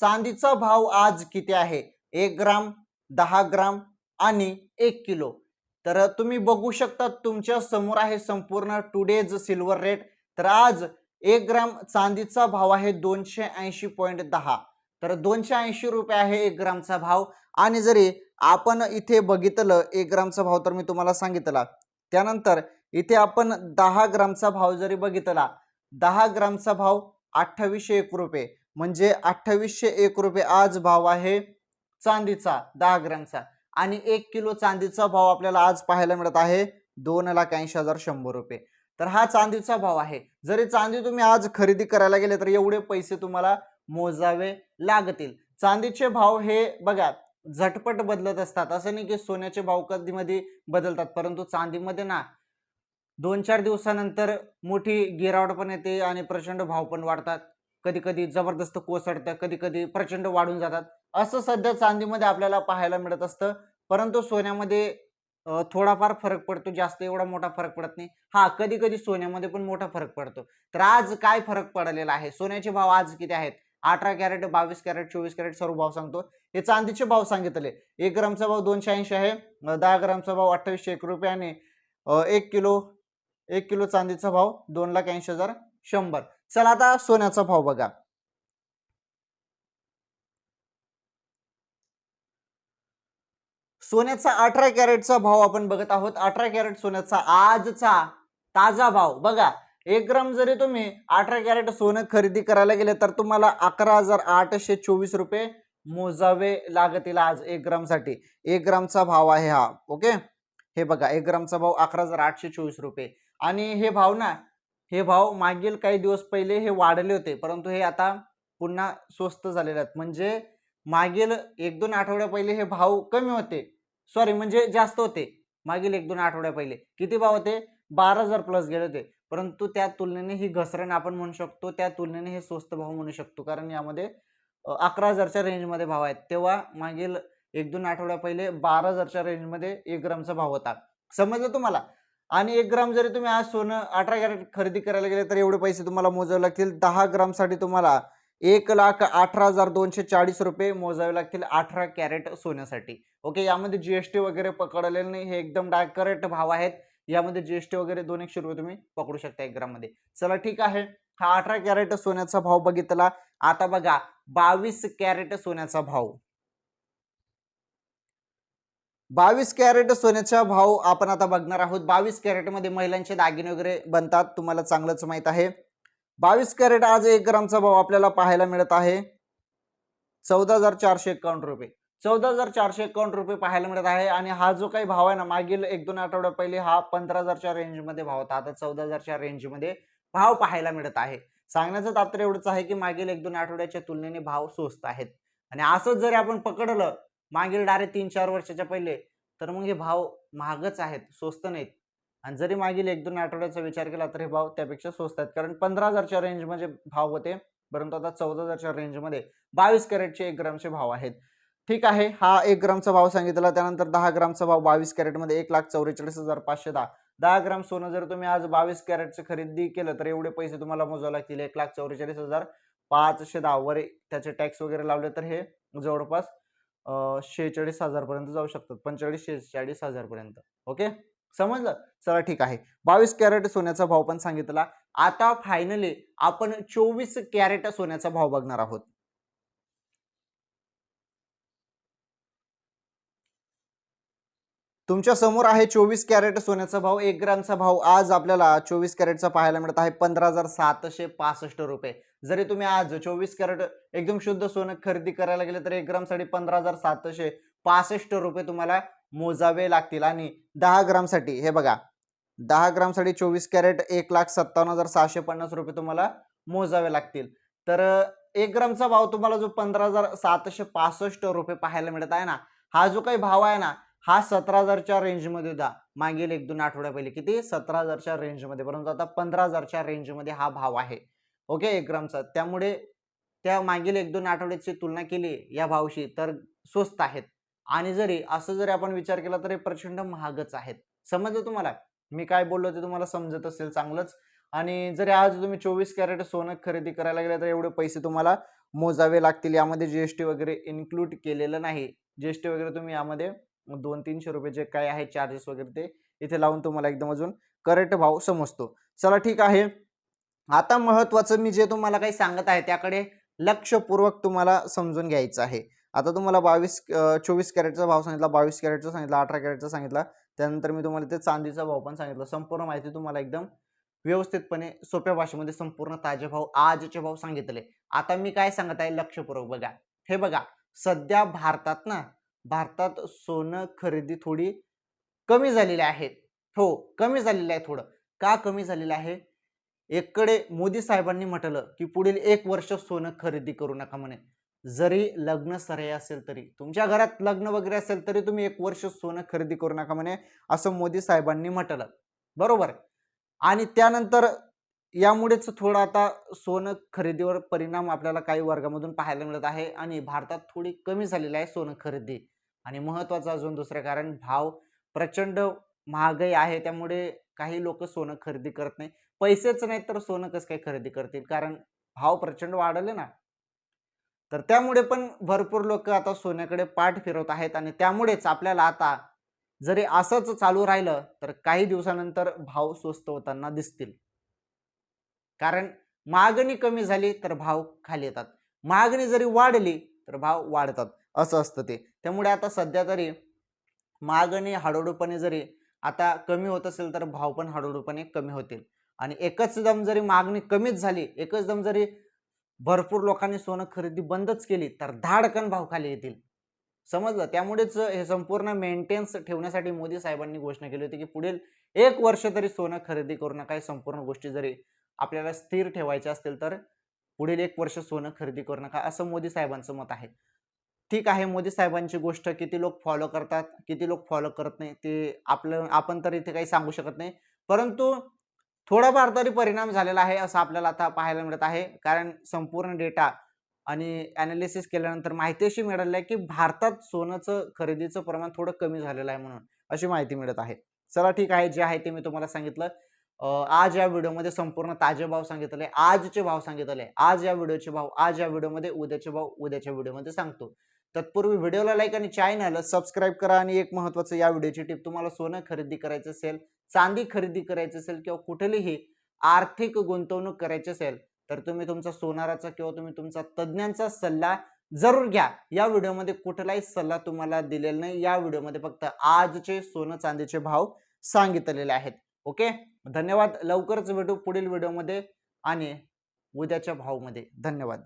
चांदीचा भाव आज किती आहे? 1 ग्राम, 10 ग्राम आणि 1 किलो. तर तुम्ही बघू शकता तुमच्या समोर आहे संपूर्ण टुडेज सिल्वर रेट. तर आज 1 ग्राम चांदीचा भाव आहे 280.10. तर 280 रुपये आहे 1 ग्रामचा भाव. आणि जरी आपण इथे बघितलं 1 ग्रामचा भाव तर मी तुम्हाला सांगितला. त्यानंतर इथे आपण 10 ग्रामचा भाव जरी बघितला, 10 ग्रामचा भाव 2801 रुपये, म्हणजे 2801 रुपये आज भाव आहे चांदीचा 10 ग्रामचा. आणि 1 किलो चांदीचा भाव आपल्याला आज पाहायला मिळत आहे 2,80,100 रुपये. तर हा चांदीचा भाव आहे. जरी चांदी तुम्ही आज खरेदी करायला गेले तर एवढे पैसे तुम्हाला मोजावे लागतील. चांदीचे भाव हे बघा झटपट बदलत असतात. असं नाही की सोन्याचे भाव कधीमध्ये बदलतात, परंतु चांदीमध्ये ना 2-4 दिवसानंतर मोठी गिरावट पण येते आणि प्रचंड भाव पण वाढतात. कधी-कधी जबरदस्त कोसळतं, कधी-कधी प्रचंड वाढून जातात. असं सध्या चांदीमध्ये आपल्याला पाहायला मिळत असतं. परंतु सोन्यामध्ये थोडाफार फरक पडतो, जास्त एवढा मोठा फरक पडत नाही. हां, कधी-कधी सोन्यामध्ये पण मोठा फरक पडतो. तर आज काय फरक पडलेला आहे? सोन्याचे भाव आज किती आहेत? 18 कॅरेट, 22 कॅरेट, 24 कॅरेट सर्व भाव सांगतो. हे चांदीचे भाव सांगितले. 1 ग्रामचा भाव 280 आहे, 10 ग्रामचा भाव 2801 रुपये आणि 1 किलो चांदीचा भाव 2,80,100. चला आता सोन्याचा भाव बघा. सोन्याचा 18 कॅरेटचा भाव आपण बघत आहोत. 18 कॅरेट सोन्याचा आजचा ताजा भाव बघा. 1 ग्राम जरी तुम्ही 18 कॅरेट सोनं खरेदी करायला गेले तर तुम्हाला 11,824 रुपये मोजावे लागतील आज 1 ग्रामसाठी. 1 ग्रामचा भाव आहे हा. ओके, हे बघा 1 ग्रामचा भाव 11,824 रुपये. आणि हे भाव मागील काही दिवस पहिले हे वाढले होते, परंतु हे आता पुन्हा स्वस्त झालेले आहेत. म्हणजे मागील 1-2 आठवड्या पहिले हे भाव कमी होते, सॉरी म्हणजे जास्त होते. मागील 1-2 आठवड्या पहिले किती भाव होते? 12,000 प्लस गेले होते. परंतु त्या तुलनेने ही घसरण आपण म्हणू शकतो, त्या तुलनेने हे स्वस्त भाव म्हणू शकतो, कारण यामध्ये 11,000च्या रेंजमध्ये भाव आहेत. तेव्हा मागील 1-2 आठवड्या पहिले 12,000च्या रेंजमध्ये 1 ग्रामचा भाव होता. समजलं तुम्हाला? आणि 1 ग्राम जरी तुम्ही आज सोनं 18 कॅरेट खरेदी करायला गेले तर एवढे पैसे तुम्हाला मोजावे लागतील. 10 ग्रामसाठी तुम्हाला 1,18,240 रुपये मोजावे लागतील 18 कॅरेट सोन्यासाठी. ओके, यामध्ये जीएसटी वगैरे पकडलेलं नाही, हे एकदम डायरेक्ट करेक्ट भाव आहेत. यामध्ये जीएसटी वगैरे 200 रुपये तुम्ही पकडू शकता 1 ग्राम मध्ये. चला ठीक आहे, हा 18 कॅरेट सोन्याचा भाव बघितला. आता बघा 22 कॅरेट सोन्याचा भाव. 22 कॅरेट सोन्याचा भाव आपण आता बघणार आहोत. 22 कॅरेट मध्ये महिलांचे दागिने वगैरे बनतात, तुम्हाला चांगलंच माहित आहे. 22 कॅरेट आज 1 ग्रामचा भाव आपल्याला पाहायला मिळत आहे 14,451 रुपये. 14,451 रुपये पाहायला मिळत आहे. आणि हा जो काही भाव आहे ना, मागील 1-2 आठवड्या पहिले हा 15,000च्या रेंजमध्ये भाव होता. आता 14,000च्या रेंजमध्ये भाव पाहायला मिळत आहे. सांगण्याचं तात्पर्य एवढंच आहे की मागील 1-2 आठवड्याच्या तुलनेने भाव स्वस्त आहेत. आणि असंच जरी आपण पकडलं मागील डायरेक्ट 3-4 वर्षाच्या पहिले, तर मग हे भाव महागच आहेत, स्वस्त नाहीत. आणि जरी मागील 1-2 आठवड्याचा विचार केला तर हे भाव त्यापेक्षा स्वस्त आहेत, कारण 15,000च्या रेंजमध्ये भाव होते, परंतु आता 14,000च्या रेंजमध्ये 22 कॅरेटचे 1 ग्रामचे भाव आहेत. ठीक आहे, हा 1 ग्रामचा भाव सांगितला. त्यानंतर 10 ग्रामचा भाव 22 कॅरेटमध्ये 1,44,510. 10 ग्राम सोनं जर तुम्ही आज 22 कॅरेटचं खरेदी केलं तर एवढे पैसे तुम्हाला मोजावे लागतील 1,44,510. वर त्याचे टॅक्स वगैरे लावले तर हे जवळपास 46,000 पर्यंत जाऊ शकतात, 45-46,000 पर्यंत. ओके, समजलं? चला ठीक आहे, 22 कॅरेट सोन्याचा भाव पण सांगितला. आता फायनली आपण 24 कॅरेट सोन्याचा भाव बघणार आहोत. तुमच्या समोर आहे 24 कॅरेट सोन्याचा भाव. 1 ग्रामचा भाव आज आपल्याला 24 कॅरेटचा पाहायला मिळत आहे 15,765 रुपये. जरी तुम्ही आज 24 कॅरेट एकदम शुद्ध सोनं खरेदी करायला गेले तर 1 ग्रामसाठी 15,765 रुपये तुम्हाला मोजावे लागतील. आणि 10 ग्रामसाठी हे बघा, 10 ग्रामसाठी 24 कॅरेट 1,57,650 रुपये तुम्हाला मोजावे लागतील. तर 1 ग्रामचा भाव तुम्हाला जो 15,765 रुपये पाहायला मिळत आहे ना, हा जो काही भाव आहे ना, हा 17,000च्या रेंजमध्ये होता मागील 1-2 आठवड्या पहिले. किती? 17,000च्या रेंजमध्ये. परंतु आता 15,000च्या रेंजमध्ये हा भाव आहे. ओके, 1 ग्रामचा. त्यामुळे त्या मागील 1-2 आठवड्याची तुलना केली या भावाशी तर स्वस्त आहेत. आणि जरी असं जरी आपण विचार केला तर हे प्रचंड महागच आहेत. समजलं तुम्हाला? मी काय बोललो ते तुम्हाला समजत असेल चांगलंच. आणि जरी आज तुम्ही 24 कॅरेट सोनं खरेदी करायला गेले तर एवढे पैसे तुम्हाला मोजावे लागतील. यामध्ये जीएसटी वगैरे इन्क्लूड केलेलं नाही. जीएसटी वगैरे तुम्ही यामध्ये 200-300 रुपये जे काय आहे चार्जेस वगैरे ते इथे लावून तुम्हाला एकदम अजून करेक्ट भाव समजतो. चला ठीक आहे. आता महत्त्वाचं मी जे तुम्हाला काही सांगत आहे त्याकडे लक्षपूर्वक तुम्हाला समजून घ्यायचं आहे. आता तुम्हाला 24 कॅरेटचा भाव सांगितला, 22 कॅरेटचा सांगितला, 18 कॅरेटचा सांगितला. त्यानंतर मी तुम्हाला ते चांदीचा भाव पण सांगितला. संपूर्ण माहिती तुम्हाला एकदम व्यवस्थितपणे सोप्या भाषेमध्ये संपूर्ण ताजे भाव, आजचे भाव सांगितले. आता मी काय सांगत आहे लक्षपूर्वक बघा. हे बघा, सध्या भारतात सोनं खरेदी थोडी कमी झालेली आहे. हो, कमी झालेली आहे थोडं. का कमी झालेलं आहे? एकडे मोदी साहेबांनी म्हटलं की पुढील 1 वर्ष सोनं खरेदी करू नका म्हणे. जरी लग्न सराई असेल तरी, तुमच्या घरात लग्न वगैरे असेल तरी तुम्ही 1 वर्ष सोनं खरेदी करू नका म्हणे, असं मोदी साहेबांनी म्हटलं. बरोबर. आणि त्यानंतर यामुळेच थोडं आता सोनं खरेदीवर परिणाम आपल्याला काही वर्गामधून पाहायला मिळत आहे आणि भारतात थोडी कमी झालेली आहे सोनं खरेदी. आणि महत्त्वाचं अजून दुसरं कारण भाव प्रचंड महागाई आहे, त्यामुळे काही लोक सोनं खरेदी करत नाही. पैसेच नाहीत तर सोनं कसं काय खरेदी करतील? कारण भाव प्रचंड वाढले ना. तर त्यामुळे पण भरपूर लोक आता सोन्याकडे पाठ फिरवत आहेत आणि त्यामुळेच आपल्याला आता जरी असंच चालू राहिलं तर काही दिवसानंतर भाव स्वस्त होताना दिसतील. कारण मागणी कमी झाली तर भाव खाली येतात. मागणी जरी वाढली तर भाव वाढतात. असं असतं ते. त्यामुळे आता सध्या तरी मागणी हळूहळूपणे जरी आता कमी होत असेल तर भाव पण हळूहळूपणे कमी होतील. आणि एकच दम जरी मागणी कमीच झाली, एकच दम जरी भरपूर लोकांनी सोनं खरेदी बंदच केली तर धाडकन भाव खाली येतील. समजलं? त्यामुळेच हे संपूर्ण मेंटेन्स ठेवण्यासाठी मोदी साहेबांनी घोषणा केली होती की पुढील 1 वर्ष तरी सोनं खरेदी करू नका. या संपूर्ण गोष्टी जरी आपल्याला स्थिर ठेवायच्या असतील तर पुढील 1 वर्ष सोनं खरेदी करू नका, असं मोदी साहेबांचं मत आहे. ठीक आहे, मोदी साहेबांची गोष्ट किती लोक फॉलो करतात, किती लोक फॉलो करत नाही ते आपण तर इथे काही सांगू शकत नाही. परंतु थोडाफार तरी परिणाम झालेला आहे असं आपल्याला आता पाहायला मिळत आहे. कारण संपूर्ण डेटा आणि ॲनालिसिस केल्यानंतर माहिती अशी मिळाली आहे की भारतात सोन्याचं खरेदीचं प्रमाण थोडं कमी झालेलं आहे म्हणून अशी माहिती मिळत आहे. चला ठीक आहे, जे आहे ते मी तुम्हाला सांगितलं. आज या व्हिडिओमध्ये संपूर्ण ताजे भाव सांगितले, आजचे भाव सांगितले. आज या व्हिडिओचे भाव आज या व्हिडिओमध्ये, उद्याचे भाव उद्याच्या व्हिडिओमध्ये सांगतो. तत्पूर्वी व्हिडिओला लाईक आणि चॅनल सबस्क्राईब करा. आणि एक महत्त्वाचं या व्हिडिओची टिप, तुम्हाला सोनं खरेदी करायचं असेल, चांदी खरेदी करायची असेल किंवा कुठलीही आर्थिक गुंतवणूक करायची असेल तर तुम्ही तुमचा सोनाराचा किंवा तुम्ही तुमचा तज्ञांचा सल्ला जरूर घ्या. या व्हिडिओमध्ये कुठलाही सल्ला तुम्हाला दिलेला नाही. या व्हिडिओमध्ये फक्त आजचे सोनं चांदीचे भाव सांगितलेले आहेत. ओके, धन्यवाद. लवकरच भेटू पुढील व्हिडिओमध्ये आणि उद्याच्या भावमध्ये. धन्यवाद.